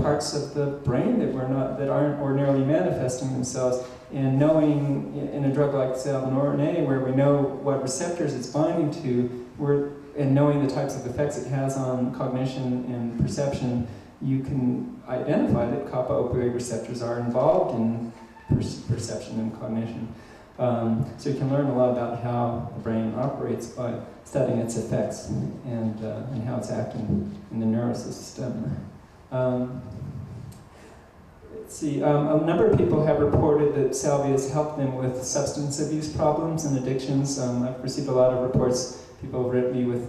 parts of the brain that aren't ordinarily manifesting themselves. And knowing in a drug like Salvinorin A, where we know what receptors it's binding to, and knowing the types of effects it has on cognition and perception, you can identify that kappa opioid receptors are involved in perception and cognition. So you can learn a lot about how the brain operates by studying its effects and how it's acting in the nervous system. Let's see, a number of people have reported that salvia has helped them with substance abuse problems and addictions. I've received a lot of reports. People have written me with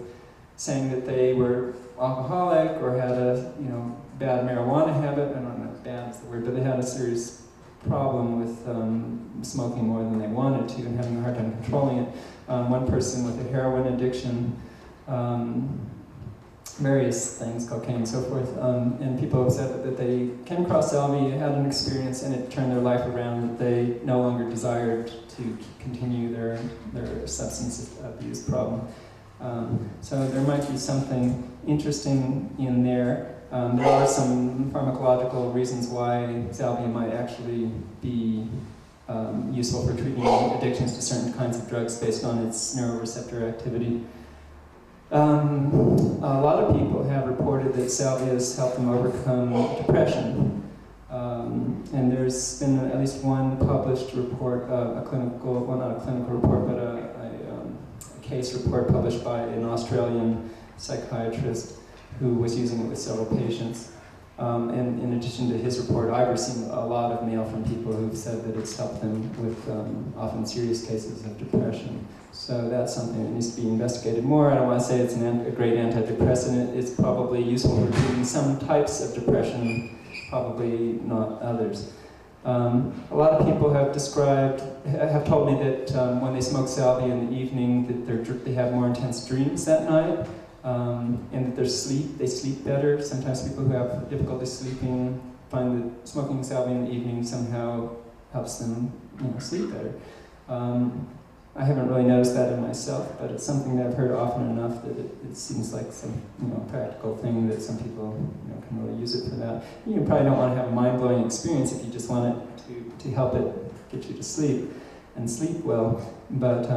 saying that they were alcoholic or had a bad marijuana habit. I don't know if bad is the word, but they had a serious problem with smoking more than they wanted to and having a hard time controlling it. One person with a heroin addiction, various things, cocaine and so forth, and people have said that they came across salvia, had an experience, and it turned their life around, that they no longer desired to continue their substance abuse problem. So there might be something interesting in there. There are some pharmacological reasons why salvia might actually be useful for treating addictions to certain kinds of drugs based on its neuroreceptor activity. A lot of people have reported that salvia has helped them overcome depression. And there's been at least one published report, not a clinical report, but a case report published by an Australian psychiatrist who was using it with several patients. And in addition to his report, I've received a lot of mail from people who've said that it's helped them with often serious cases of depression. So that's something that needs to be investigated more. I don't want to say it's a great antidepressant. It's probably useful for treating some types of depression, probably not others. A lot of people have told me that when they smoke salvia in the evening, that they have more intense dreams that night. And that they sleep better. Sometimes people who have difficulty sleeping find that smoking salvia in the evening somehow helps them, sleep better. I haven't really noticed that in myself, but it's something that I've heard often enough that it seems like some, practical thing that some people, can really use it for that. You probably don't want to have a mind-blowing experience if you just want it to help it get you to sleep and sleep well. But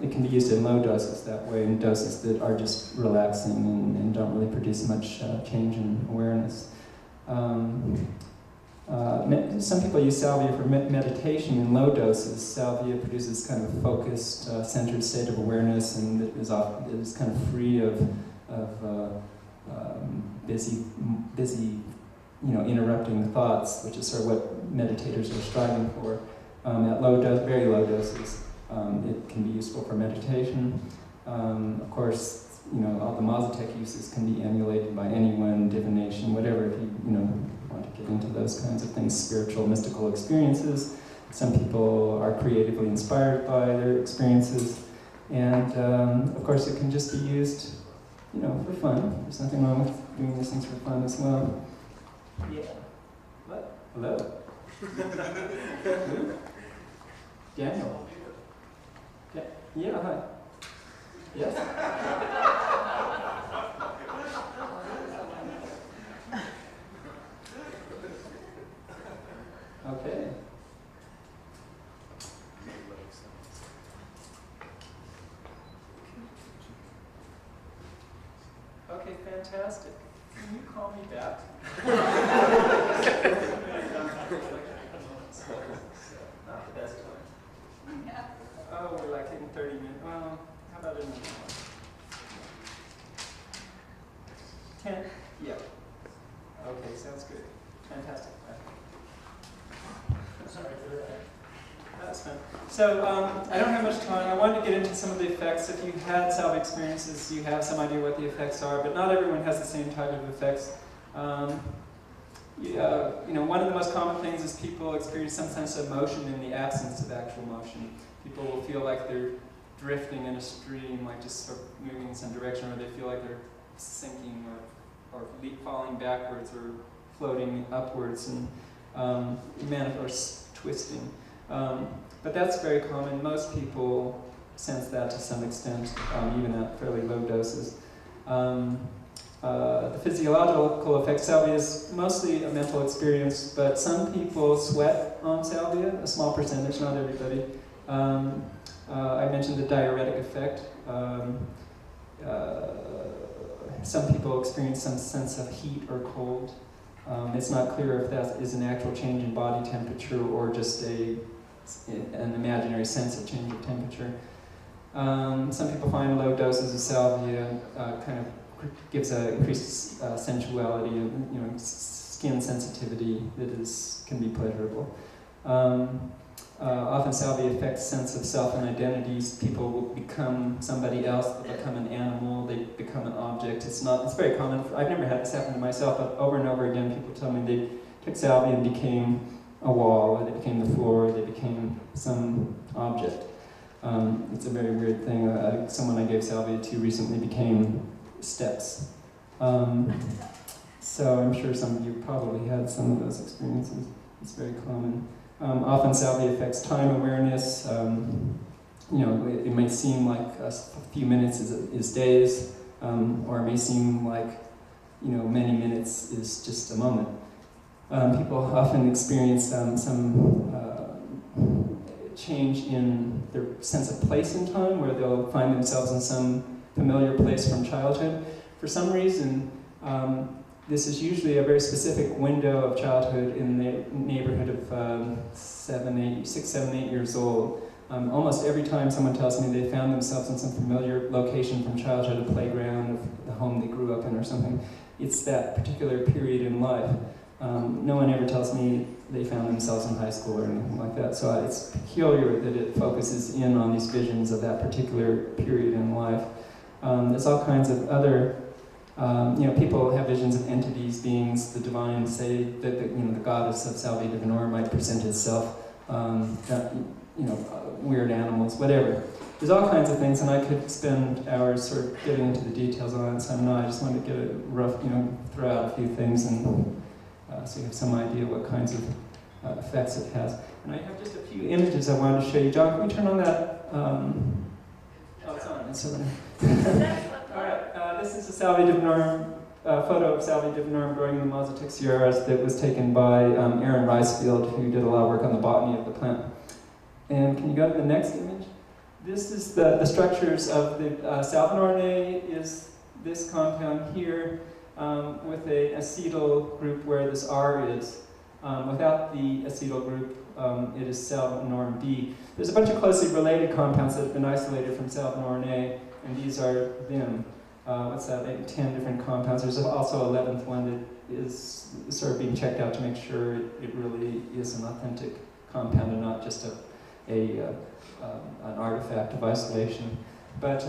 it can be used in low doses that way, in doses that are just relaxing and don't really produce much change in awareness. Some people use salvia for meditation in low doses. Salvia produces kind of focused, centered state of awareness, and it is kind of free of busy, interrupting thoughts, which is sort of what meditators are striving for. At very low doses. It can be useful for meditation. Of course, all the Mazatec uses can be emulated by anyone, divination, whatever, if you, want to get into those kinds of things, spiritual, mystical experiences. Some people are creatively inspired by their experiences. And, of course, it can just be used, for fun. There's nothing wrong with doing these things for fun as well. Yeah. What? Hello? Daniel. Yeah, hi. Yes? Okay. fantastic. Can you call me back? Not the best time. Oh, we're like in 30 minutes. Well, how about in 10? Yeah. Okay, sounds good. Fantastic. Sorry for that. That's fun. So I don't have much time. I wanted to get into some of the effects. If you've had salvia experiences, you have some idea what the effects are, but not everyone has the same type of effects. One of the most common things is people experience some sense of motion in the absence of actual motion. People will feel like they're drifting in a stream, like just sort of moving in some direction, or they feel like they're sinking or falling backwards or floating upwards and or twisting. But that's very common. Most people sense that to some extent, even at fairly low doses. The physiological effects, salvia is mostly a mental experience, but some people sweat on salvia, a small percentage, not everybody. I mentioned the diuretic effect. Some people experience some sense of heat or cold. It's not clear if that is an actual change in body temperature or just an imaginary sense of change of temperature. Some people find low doses of salvia kind of gives a increased sensuality and skin sensitivity that can be pleasurable. Often salvia affects sense of self and identities. People will become somebody else, they become an animal, they become an object. It's very common. I've never had this happen to myself, but over and over again people tell me they took salvia and became a wall, or they became the floor, or they became some object. It's a very weird thing. Someone I gave salvia to recently became steps. So I'm sure some of you probably had some of those experiences. It's very common. Often salvia affects time awareness. It may seem like a few minutes is days, or it may seem like many minutes is just a moment. People often experience some change in their sense of place in time, where they'll find themselves in some familiar place from childhood. For some reason, this is usually a very specific window of childhood in the neighborhood of 6, 7, 8 years old. Almost every time someone tells me they found themselves in some familiar location from childhood, a playground, the home they grew up in or something, it's that particular period in life. No one ever tells me they found themselves in high school or anything like that. So it's peculiar that it focuses in on these visions of that particular period in life. There's all kinds of other people have visions of entities, beings, the divine, say that the goddess of Salvia divinorum might present itself, weird animals, whatever. There's all kinds of things, and I could spend hours sort of getting into the details on it, so I'm not. I just wanted to get a rough, throw out a few things, and so you have some idea what kinds of effects it has. And I have just a few images I wanted to show you. John, can we turn on that? Oh, it's on. It's on. All right, this is a Salvia divinorum, photo of Salvia divinorum growing in the Mazatec Sierras that was taken by Aaron Ricefield, who did a lot of work on the botany of the plant. And can you go to the next image? This is the structures of the salvinorin is this compound here with an acetyl group where this R is. Without the acetyl group, it is salvinorin B. There's a bunch of closely related compounds that have been isolated from salvinorin A, and these are them. What's that, 10 different compounds. There's also an 11th one that is sort of being checked out to make sure it really is an authentic compound and not just an artifact of isolation. But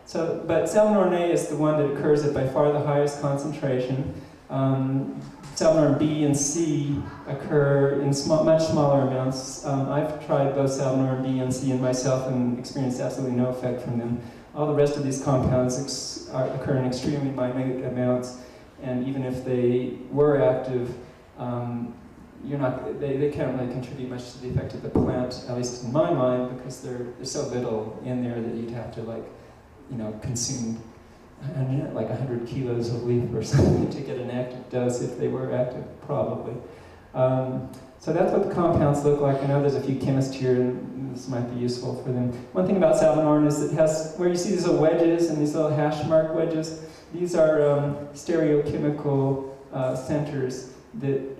salvinorin A is the one that occurs at by far the highest concentration. Salvinorin B and C occur in much smaller amounts. I've tried both salvinorin B and C in myself and experienced absolutely no effect from them. All the rest of these compounds occur in extremely minute amounts, and even if they were active, they can't really contribute much to the effect of the plant, at least in my mind, because there's so little in there that you'd have to consume 100 kilos of leaf or something to get an active dose if they were active, probably. So that's what the compounds look like. I know there's a few chemists here, and this might be useful for them. One thing about salvinorin is it has, where you see these little wedges and these little hash mark wedges, These are stereochemical centers that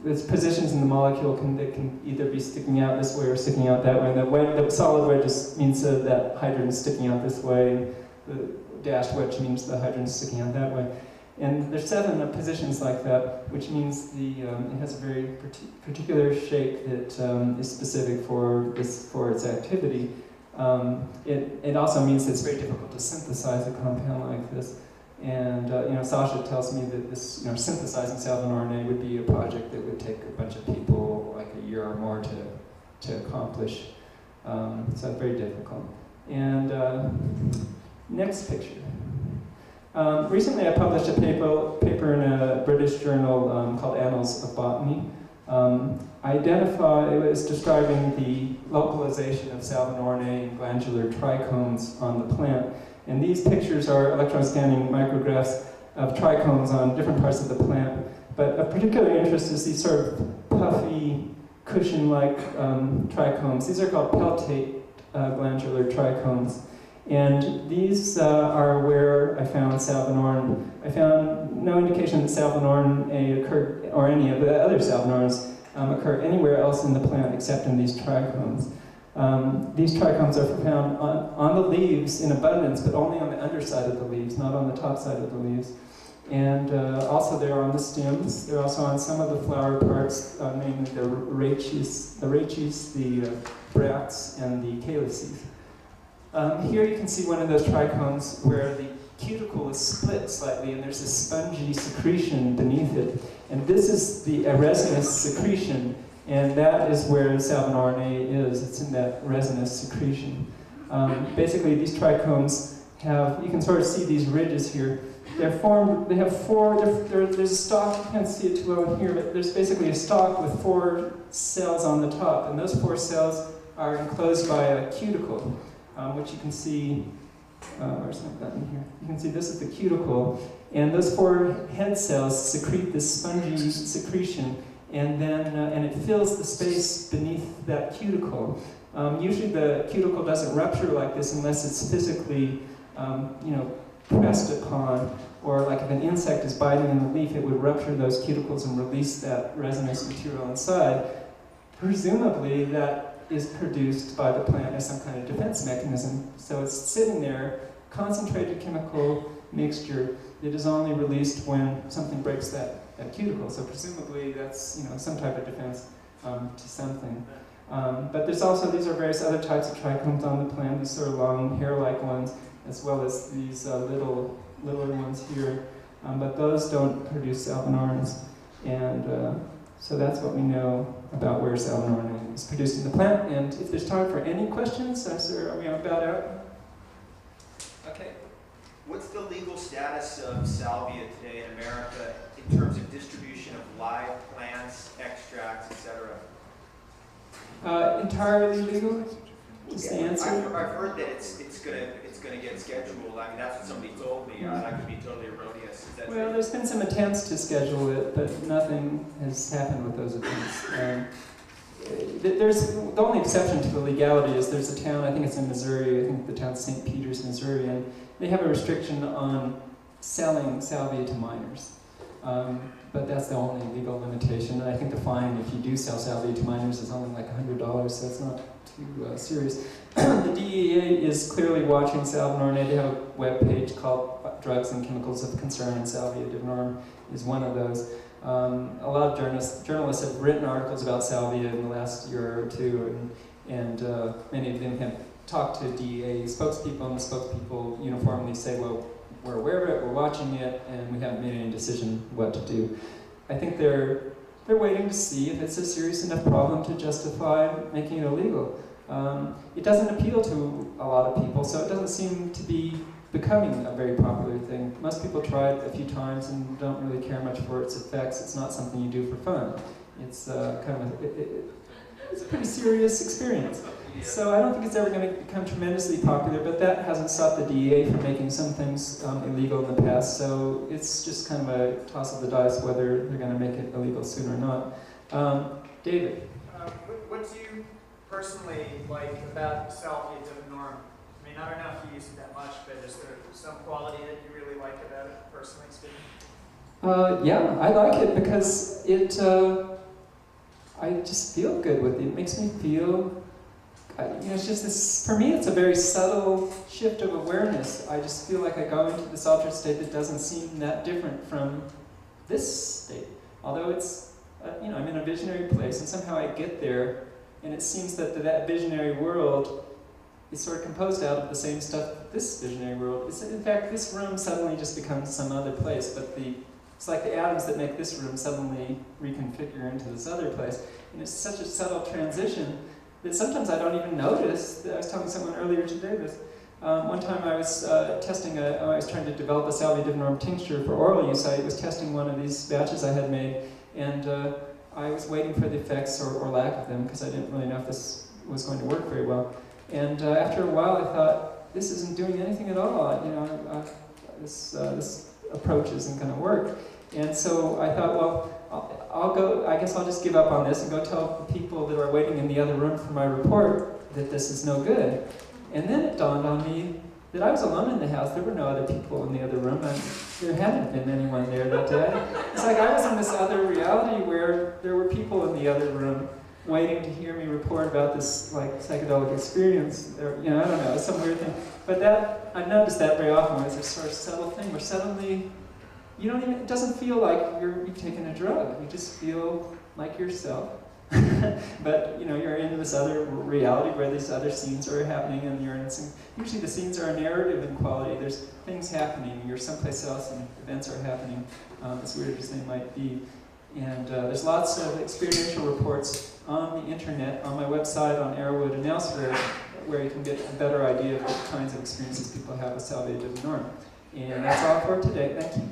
there's positions in the molecule that can either be sticking out this way or sticking out that way. The solid wedge just means that hydrogen is sticking out this way. The dashed wedge means the hydrogen is sticking out that way. And there's 7 positions like that, which means it has a very particular shape that is specific for its activity. It also means that it's very difficult to synthesize a compound like this. And Sasha tells me that this, synthesizing salvin RNA would be a project that would take a bunch of people like a year or more to accomplish. So it's very difficult. And next picture. Recently I published a paper in a British journal called Annals of Botany. It was describing the localization of salvin RNA and glandular trichomes on the plant. And these pictures are electron scanning micrographs of trichomes on different parts of the plant. But of particular interest is these sort of puffy, cushion-like trichomes. These are called peltate glandular trichomes. And these are where I found salvin RNA. I found no indication that salvin RNA occurred, or any of the other salvin RNAs occur anywhere else in the plant except in these trichomes. These trichomes are found on the leaves in abundance, but only on the underside of the leaves, not on the top side of the leaves. And also they're on the stems. They're also on some of the flower parts, namely the rachis, the bracts, and the calyces. Here you can see one of those trichomes where the cuticle is split slightly and there's a spongy secretion beneath it. And this is the resinous secretion, and that is where salvin RNA is. It's in that resinous secretion. Basically, these trichomes you can sort of see these ridges here. They're formed, they have there's a stalk, you can't see it too well in here, but there's basically a stalk with 4 cells on the top, and those 4 cells are enclosed by a cuticle. Which you can see, where's my button here? You can see this is the cuticle, and those 4 head cells secrete this spongy secretion, and then and it fills the space beneath that cuticle. Usually the cuticle doesn't rupture like this unless it's physically, pressed upon, or like if an insect is biting in the leaf, it would rupture those cuticles and release that resinous material inside. Presumably that is produced by the plant as some kind of defense mechanism. So it's sitting there, concentrated chemical mixture that is only released when something breaks that cuticle. So presumably that's some type of defense to something. But there's also, these are various other types of trichomes on the plant, these sort of long hair-like ones, as well as these littler ones here. But those don't produce salvin RNAs. And so that's what we know about where salvin RNA is produced in the plant. And if there's time for any questions, are we about out? Okay. What's the legal status of salvia today in America in terms of distribution of live plants, extracts, etc.? Entirely legal is the answer. I've heard that it's gonna get scheduled. I mean, that's what somebody told me. That could be totally erroneous. Is that well, true? there's been some attempts to schedule it, but nothing has happened with those attempts. The only exception to the legality is there's a town, I think it's in Missouri, I think the town's St. Peters, Missouri, and they have a restriction on selling salvia to minors. But that's the only legal limitation. And I think the fine, if you do sell salvia to minors, is only like $100, so it's not too serious. The DEA is clearly watching salvin RNA. They have a web page called Drugs and Chemicals of Concern, and Salvia divinorum is one of those. A lot of journalists have written articles about salvia in the last year or two, and many of them have talked to DEA spokespeople, and the spokespeople uniformly say, well, we're aware of it, we're watching it, and we haven't made any decision what to do. I think they're waiting to see if it's a serious enough problem to justify making it illegal. It doesn't appeal to a lot of people, so it doesn't seem to be becoming a very popular thing. Most people try it a few times and don't really care much for its effects. It's not something you do for fun. It's it's a pretty serious experience. So I don't think it's ever going to become tremendously popular, but that hasn't stopped the DEA from making some things illegal in the past, so it's just kind of a toss of the dice whether they're going to make it illegal soon or not. David? What do you personally like about Salvia divinorum? I mean, I don't know if you use it that much, but is there some quality that you really like about it, personally speaking? Yeah, I like it because it, I just feel good with it. It makes me feel, it's just this, for me it's a very subtle shift of awareness. I just feel like I go into this altered state that doesn't seem that different from this state. Although it's, I'm in a visionary place and somehow I get there and it seems that that visionary world is sort of composed out of the same stuff that this visionary world is. In fact, this room suddenly just becomes some other place, but it's like the atoms that make this room suddenly reconfigure into this other place. And it's such a subtle transition that sometimes I don't even notice. I was telling someone earlier today this. One time I was I was trying to develop a Salvia divinorum tincture for oral use. I was testing one of these batches I had made, and I was waiting for the effects or lack of them because I didn't really know if this was going to work very well. And after a while I thought, this isn't doing anything at all. This approach isn't going to work. And so I thought, well, I'll go, I guess I'll just give up on this and go tell the people that are waiting in the other room for my report that this is no good. And then it dawned on me that I was alone in the house. There were no other people in the other room. There hadn't been anyone there that day. It's like I was in this other reality where there were people in the other room waiting to hear me report about this like psychedelic experience. Or, I don't know, some weird thing. But I've noticed that very often. It's a sort of subtle thing where suddenly it doesn't feel like you've taken a drug. You just feel like yourself. But you're in this other reality where these other scenes are happening, and usually the scenes are narrative in quality. There's things happening. You're someplace else, and events are happening. As weird as they might be. And there's lots of experiential reports on the internet, on my website, on Arrowwood, and elsewhere, where you can get a better idea of the kinds of experiences people have with Salvia divinorum. And that's all for today. Thank you.